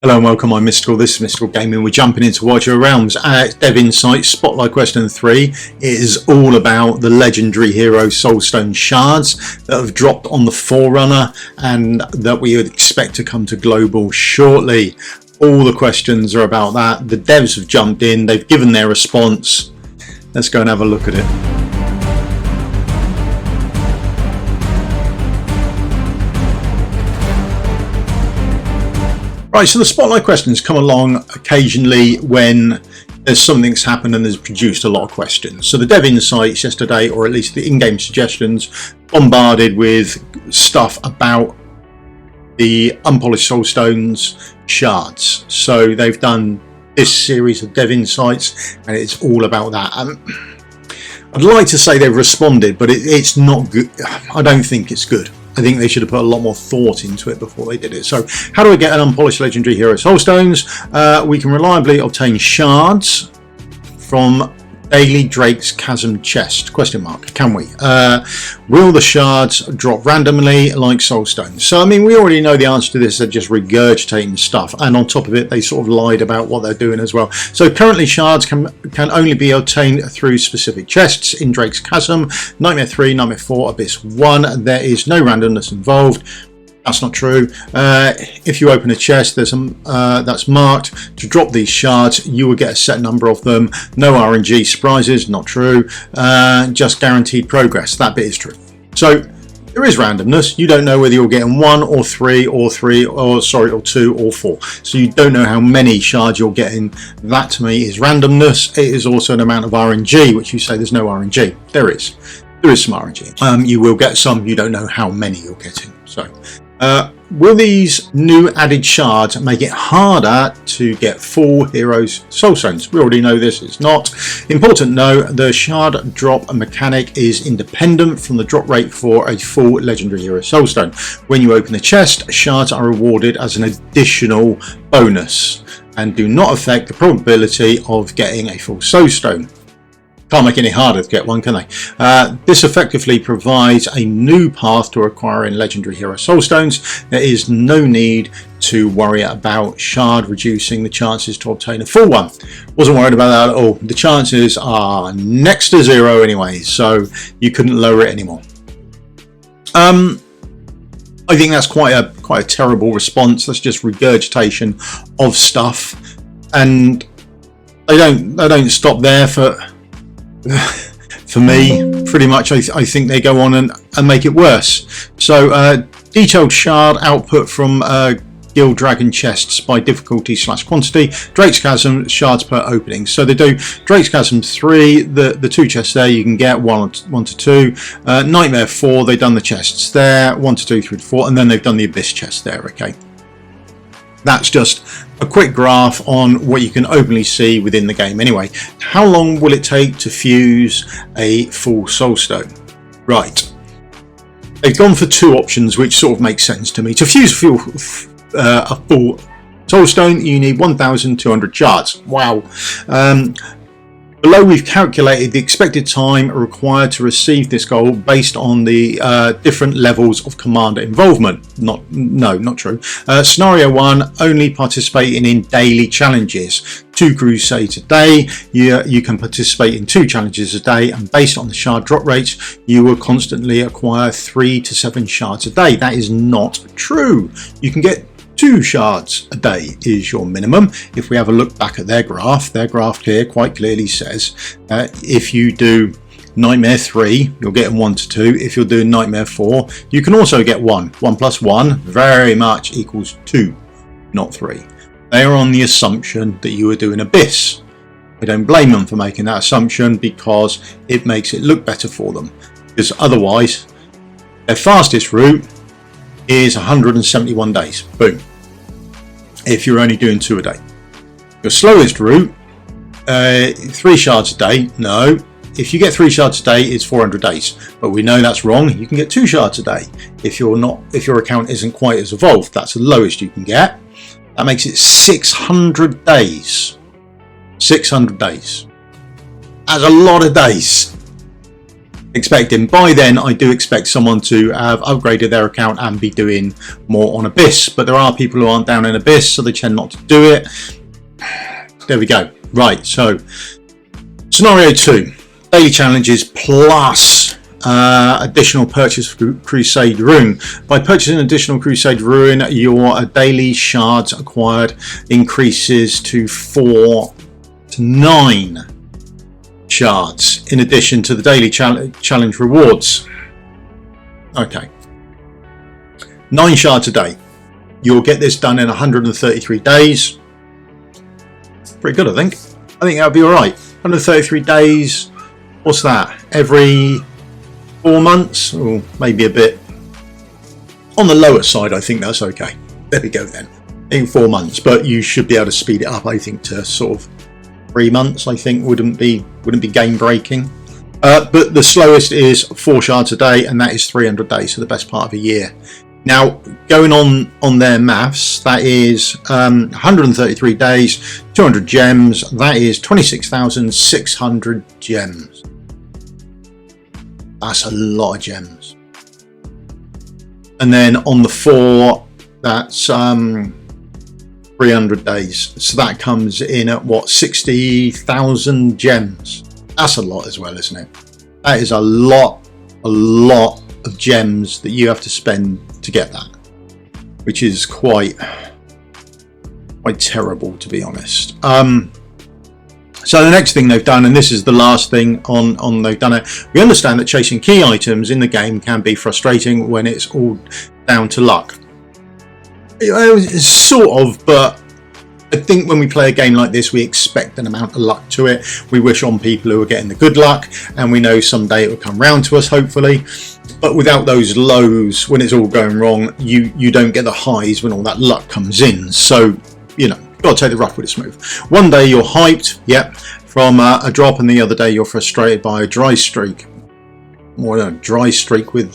Hello and welcome, I'm Misstical. This is Misstical Gaming. We're jumping into Watch Your Realms at Dev Insight Spotlight Question 3. It is all about the legendary hero SoulStone Shards that have dropped on the Forerunner and that we would expect to come to global shortly. All the questions are about that. The devs have jumped in, they've given their response. Let's go and have a look at it. Right, so the spotlight questions come along occasionally when there's something's happened and there's produced a lot of questions. So the Dev Insights yesterday, or at least the in-game suggestions, bombarded with stuff about the Unpolished Solo Stone Shards. So they've done this series of Dev Insights and it's all about that. I'd like to say they've responded, but it's not good. I don't think it's good. I think they should have put a lot more thought into it before they did it. So how do I get an unpolished legendary hero SoulStones? We can reliably obtain shards from daily Drake's Chasm chest, question mark, can we? Will the shards drop randomly like SoulStones? So I mean, we already know the answer to this. They're just regurgitating stuff, and on top of it they sort of lied about what they're doing as well. So currently shards can only be obtained through specific chests in Drake's Chasm, Nightmare 3, Nightmare 4, Abyss 1. There is no randomness involved. That's not true. If you open a chest that's marked to drop these shards, you will get a set number of them. No RNG surprises, not true. Just guaranteed progress. That bit is true. So there is randomness. You don't know whether you're getting 1 or 3 or 2 or 4. So you don't know how many shards you're getting. That to me is randomness. It is also an amount of RNG, which you say there's no RNG. There is some RNG. You will get some. You don't know how many you're getting. So. Will these new added shards make it harder to get full heroes soulstones? We already know this is not. Important note, the shard drop mechanic is independent from the drop rate for a full legendary hero soulstone. When you open a chest, shards are rewarded as an additional bonus and do not affect the probability of getting a full soulstone. Can't make it any harder to get one, can they? This effectively provides a new path to acquiring legendary hero soulstones. There is no need to worry about shard reducing the chances to obtain a full one. Wasn't worried about that at all. The chances are next to zero anyway, so you couldn't lower it anymore. I think that's quite a terrible response. That's just regurgitation of stuff, and they don't stop there for me. Pretty much I think they go on and make it worse. So detailed shard output from guild dragon chests by difficulty / quantity. Drake's Chasm shards per opening. So they do Drake's Chasm 3, the 2 chests there you can get 1 to 2. Nightmare 4, they've done the chests there 1 to 2, 3 to 4, and then they've done the Abyss chest there. Okay, that's just a quick graph on what you can openly see within the game. Anyway, how long will it take to fuse a full soulstone? Right, they've gone for 2 options, which sort of makes sense to me. To fuse a full soulstone, you need 1,200 shards. Wow. Below we've calculated the expected time required to receive this goal based on the different levels of commander involvement. Not true. Scenario 1, only participating in daily challenges. 2 crusades a day. You can participate in 2 challenges a day, and based on the shard drop rates, you will constantly acquire 3 to 7 shards a day. That is not true. You can get 2 shards a day is your minimum. If we have a look back at their graph here quite clearly says if you do Nightmare 3, you're getting 1 to 2. If you're doing Nightmare 4, you can also get 1. 1 plus 1 very much equals 2, not 3. They are on the assumption that you are doing Abyss. I don't blame them for making that assumption because it makes it look better for them. Because otherwise, their fastest route is 171 days. Boom. If you're only doing 2 a day. Your slowest route, 3 shards a day. No, if you get 3 shards a day, it's 400 days. But we know that's wrong. You can get 2 shards a day. If your account isn't quite as evolved, that's the lowest you can get. That makes it 600 days. 600 days. That's a lot of days. expecting. By then, I do expect someone to have upgraded their account and be doing more on Abyss, but there are people who aren't down in Abyss, so they tend not to do it. There we go. Right, so scenario 2, daily challenges plus additional purchase Crusade Rune. By purchasing additional Crusade Rune, your daily shards acquired increases to 4 to 9 shards in addition to the daily challenge rewards. Okay, 9 shards a day. You'll get this done in 133 days. Pretty good, I think. I think that'll be all right. 133 days. What's that? Every 4 months, or maybe a bit on the lower side. I think that's okay. There we go then. In 4 months, but you should be able to speed it up. I think to sort of 3 months. I think wouldn't be game breaking. But the slowest is 4 shards a day, and that is 300 days, so the best part of a year. Now, going on their maths, that is 133 days, 200 gems. That is 26,600 gems. That's a lot of gems. And then on the 4, that's 300 days. So that comes in at what, 60,000 gems. That's a lot as well, isn't it? That is a lot of gems that you have to spend to get that, which is quite terrible, to be honest. So the next thing they've done, and this is the last thing on they've done it, we understand that chasing key items in the game can be frustrating when it's all down to luck. Sort of, but I think when we play a game like this, we expect an amount of luck to it. We wish on people who are getting the good luck, and we know someday it will come round to us, hopefully. But without those lows, when it's all going wrong, you don't get the highs when all that luck comes in. So, you know, you've got to take the rough with the smooth. One day you're hyped, yep, from a drop, and the other day you're frustrated by a dry streak. Or a dry streak with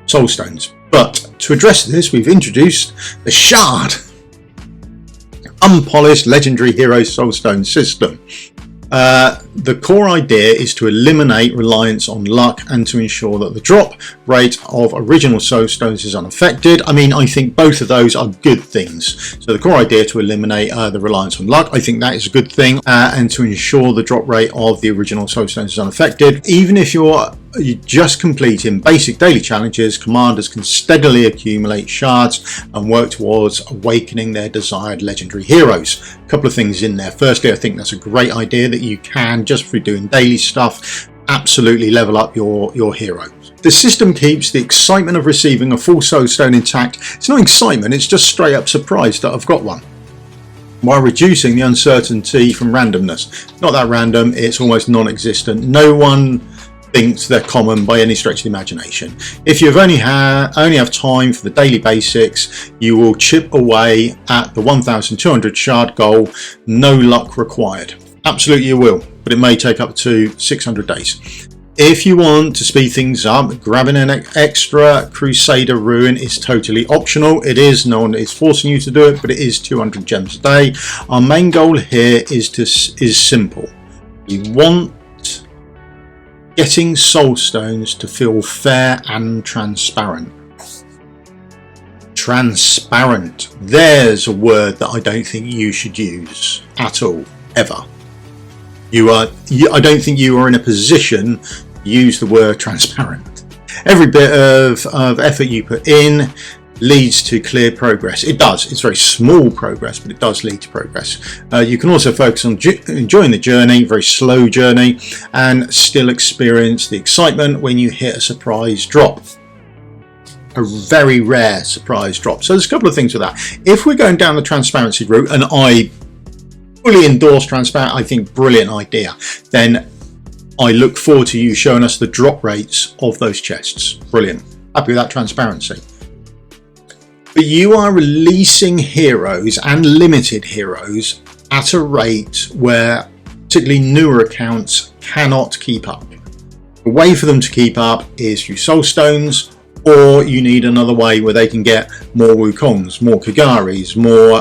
soul stones. But to address this, we've introduced the Shard. Unpolished Legendary Hero Soulstone system. The core idea is to eliminate reliance on luck and to ensure that the drop rate of original soulstones is unaffected. I mean, I think both of those are good things. So the core idea to eliminate the reliance on luck, I think that is a good thing, and to ensure the drop rate of the original soulstones is unaffected. Even if you're just completing basic daily challenges, commanders can steadily accumulate shards and work towards awakening their desired legendary heroes. A couple of things in there. Firstly, I think that's a great idea that you can, just through doing daily stuff, absolutely level up your heroes. The system keeps the excitement of receiving a full soulstone intact. It's not excitement, it's just straight up surprise that I've got one, while reducing the uncertainty from randomness. Not that random, it's almost non-existent. No one thinks they're common by any stretch of the imagination. If you only have time for the daily basics, you will chip away at the 1,200 shard goal, no luck required. Absolutely you will, but it may take up to 600 days. If you want to speed things up, grabbing an extra Crusader Rune is totally optional. It is, no one is forcing you to do it, but it is 200 gems a day. Our main goal here is simple. You want getting soul stones to feel fair and transparent. Transparent. There's a word that I don't think you should use at all, ever. I don't think you are in a position to use the word transparent. Every bit of effort you put in leads to clear progress. It does. It's very small progress, but it does lead to progress. You can also focus on enjoying the journey, very slow journey, and still experience the excitement when you hit a surprise drop. A very rare surprise drop. So there's a couple of things with that. If we're going down the transparency route, and I fully endorse transparent, I think brilliant idea, then I look forward to you showing us the drop rates of those chests. Brilliant. Happy with that transparency. But you are releasing heroes and limited heroes at a rate where particularly newer accounts cannot keep up. The way for them to keep up is through soul stones, or you need another way where they can get more Wukongs, more Kagaris, more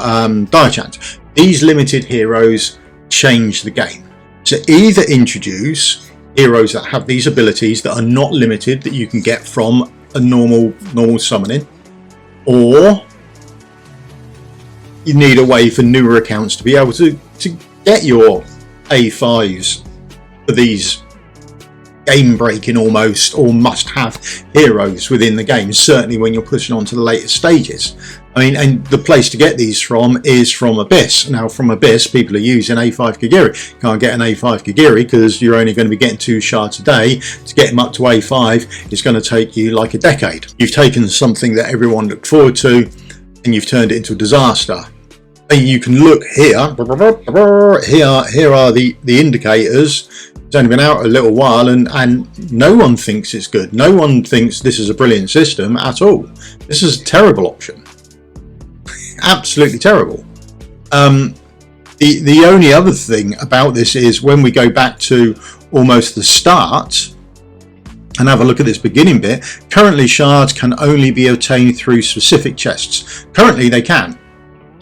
Diachants. These limited heroes change the game. So either introduce heroes that have these abilities that are not limited, that you can get from a normal summoning, or you need a way for newer accounts to be able to get your A5s for these game breaking almost or must have heroes within the game, certainly when you're pushing on to the later stages. I mean, and the place to get these from is from Abyss. Now from Abyss, people are using A5 Kagiri. Can't get an A5 Kagiri because you're only going to be getting 2 shards a day. To get them up to A5, it's going to take you like a decade. You've taken something that everyone looked forward to and you've turned it into a disaster. And you can look here, here are the indicators. It's only been out a little while and no one thinks it's good. No one thinks this is a brilliant system at all. This is a terrible option. Absolutely terrible. The only other thing about this is when we go back to almost the start and have a look at this beginning bit, currently shards can only be obtained through specific chests. Currently they can.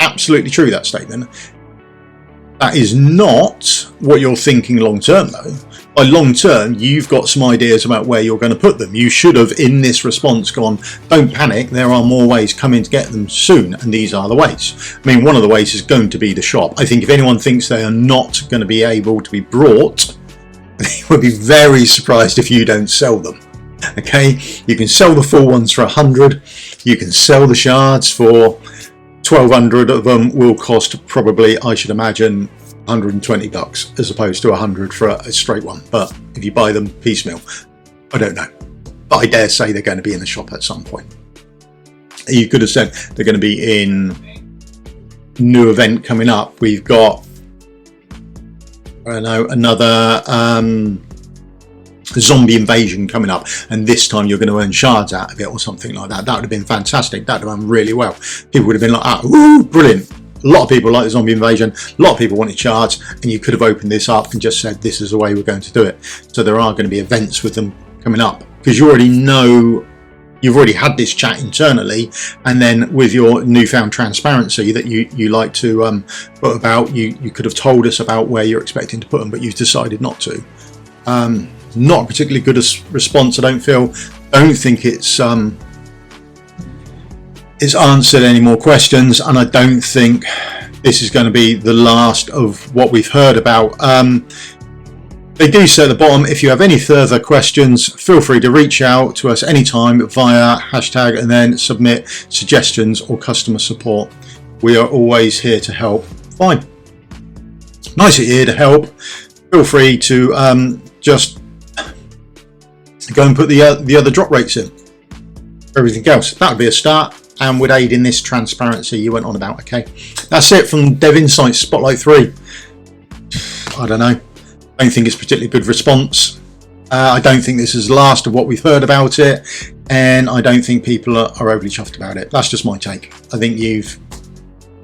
Absolutely true, that statement. That is not what you're thinking long term though. By long term, you've got some ideas about where you're going to put them. You should have in this response gone, don't panic, there are more ways coming to get them soon, and these are the ways. I mean, one of the ways is going to be the shop. I think if anyone thinks they are not going to be able to be brought, they would be very surprised if you don't sell them. Okay, you can sell the full ones for 100, you can sell the shards for 1200 of them will cost probably, I should imagine, $120 as opposed to 100 for a straight one. But if you buy them piecemeal, I don't know. But I dare say they're going to be in the shop at some point. You could have said they're going to be in new event coming up. We've got, I don't know, another zombie invasion coming up, and this time you're going to earn shards out of it or something like that. That would have been fantastic. That would have done really well. People would have been like, ah, woo, brilliant. A lot of people like the zombie invasion, a lot of people wanted shards, and you could have opened this up and just said this is the way we're going to do it. So there are going to be events with them coming up, because you already know, you've already had this chat internally, and then with your newfound transparency that you like to put about, you could have told us about where you're expecting to put them, but you've decided not to. Not a particularly good response, I don't feel. Don't think it's answered any more questions, and I don't think this is going to be the last of what we've heard about. They do say at the bottom, if you have any further questions, feel free to reach out to us anytime via hashtag and then submit suggestions or customer support. We are always here to help. Fine. Nice here to help. Feel free to just go and put the other drop rates in. Everything else, that would be a start and would aid in this transparency you went on about. Okay, that's it from Dev Insights Spotlight 3. I don't know. I don't think it's a particularly good response. I don't think this is the last of what we've heard about it, and I don't think people are overly chuffed about it. That's just my take. I think you've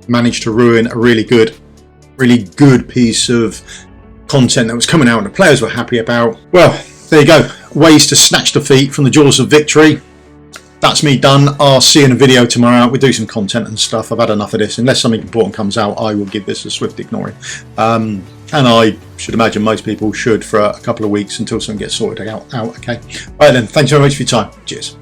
managed to ruin a really good piece of content that was coming out and the players were happy about. Well, there you go. Ways to snatch defeat from the jaws of victory. That's me done. I'll see you in a video tomorrow. We'll do some content and stuff. I've had enough of this. Unless something important comes out, I will give this a swift ignoring. And I should imagine most people should for a couple of weeks until something gets sorted out. Okay. Right then. Thanks very much for your time. Cheers.